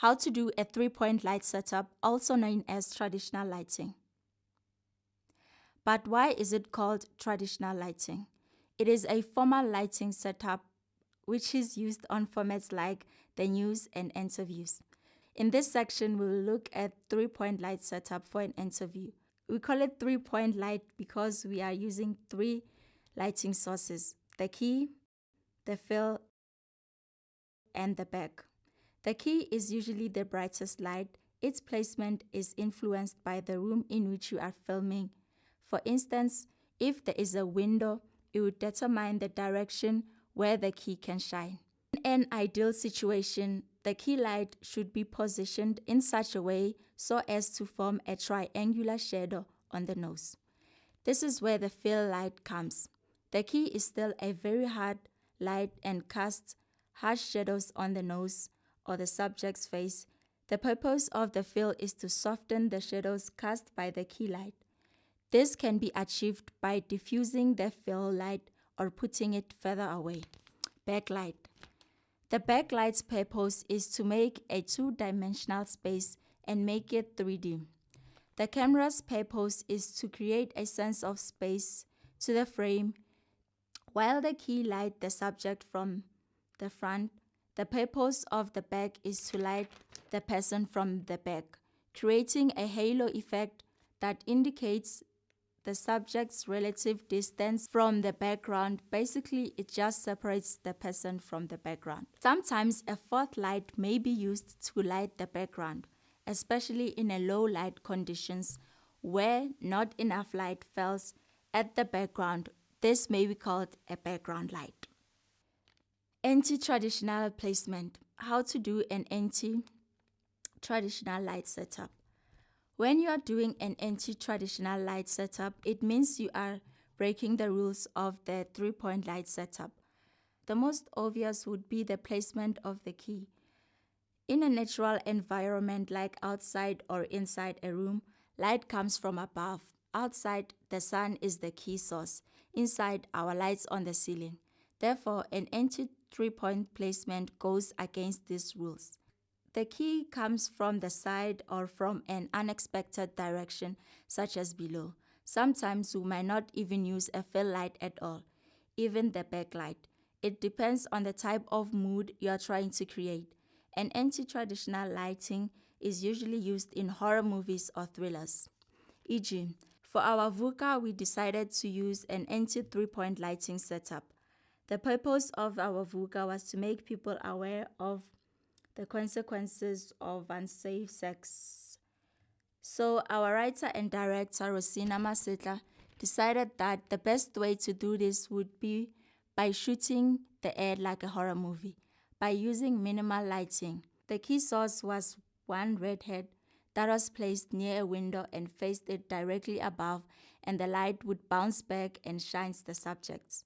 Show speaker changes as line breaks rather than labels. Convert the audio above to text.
how to do a 3-point light setup, also known as traditional lighting. But why is it called traditional lighting? It is a formal lighting setup which is used on formats like the news and interviews. In this section, we will look at 3-point light setup for an interview. We call it 3-point light because we are using 3 lighting sources: the key, the fill, and the back. The key is usually the brightest light. Its placement is influenced by the room in which you are filming. For instance, if there is a window, it would determine the direction where the key can shine. In an ideal situation, the key light should be positioned in such a way so as to form a triangular shadow on the nose. This is where the fill light comes. The key is still a very hard light and casts harsh shadows on the nose or the subject's face. The purpose of the fill is to soften the shadows cast by the key light. This can be achieved by diffusing the fill light or putting it further away. Backlight. The backlight's purpose is to make a 2-dimensional space and make it 3D. The camera's purpose is to create a sense of space to the frame, while the key lights the subject from the front. The purpose of the back is to light the person from the back, creating a halo effect that indicates the subject's relative distance from the background. Basically, it just separates the person from the background. Sometimes a 4th light may be used to light the background, especially in a low light conditions where not enough light falls at the background. This may be called a background light. Anti-traditional placement. How to do an anti-traditional light setup. When you are doing an anti-traditional light setup, it means you are breaking the rules of the 3-point light setup. The most obvious would be the placement of the key. In a natural environment like outside or inside a room, light comes from above. Outside, the sun is the key source. Inside, our lights on the ceiling. Therefore, an anti-3-point placement goes against these rules. The key comes from the side or from an unexpected direction, such as below. Sometimes we might not even use a fill light at all, even the backlight. It depends on the type of mood you are trying to create. An anti-traditional lighting is usually used in horror movies or thrillers. E.g., for our VUCA, we decided to use an anti-3-point lighting setup. The purpose of our VUCA was to make people aware of the consequences of unsafe sex. So our writer and director, Rosina Masetla, decided that the best way to do this would be by shooting the ad like a horror movie, by using minimal lighting. The key source was one red head that was placed near a window and faced it directly above, and the light would bounce back and shines the subjects.